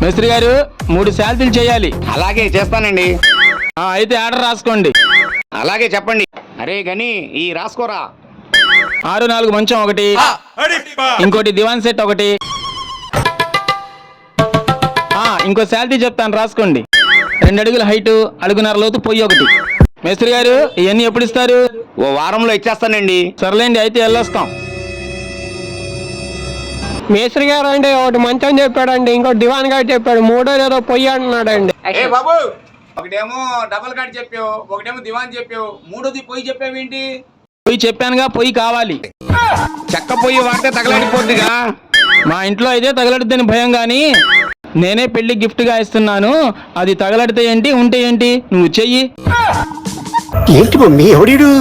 మేస్త్రి గారు 3 శాల్తీలు చేయాలి. అలాగే చేస్తానండి. అయితే ఆర్డర్ రాసుకోండి. అలాగే చెప్పండి. అరే గని ఈ రాసుకోరా. 6x4 మంచం ఒకటి, ఇంకోటి దివాన్ సెట్ ఒకటి. ఇంకో శాల్తీ చెప్తాను రాసుకోండి. 2 అడుగుల హైటు, 1.5 లోతు పొయ్యి ఒకటి. మేస్త్రి గారు ఇవన్నీ ఎప్పుడు ఇస్తారు? ఓ వారంలో ఇచ్చేస్తానండి. సర్లేండి, అయితే వెళ్ళొస్తాం. మేస్త్రి గారు అంటే ఒకటి మంచం చెప్పాడండి, ఇంకోటి దివాన్ గారు చెప్పాడు, మూడోది ఏదో పొయ్యి అంటున్నాడండి. ఏ బాబు, ఒకటేమో డబల్ కాట్ చెప్పావు, ఒకటేమో దివాన్ చెప్పావు, మూడోది పొయ్యి చెప్పావేంటి? పొయ్యి చెప్పానుగా, పొయ్యి కావాలి. చెక్క పొయ్యి వాడితే తగలడిపోద్దిగా. మా ఇంట్లో అయితే తగలడుద్దని భయం, గాని నేనే పెళ్లి గిఫ్ట్ గా ఇస్తున్నాను. అది తగలడితే ఏంటి, ఉంటే ఏంటి, నువ్వు చెయ్యి. ఏంటి మమ్మీ ఎవడీడు?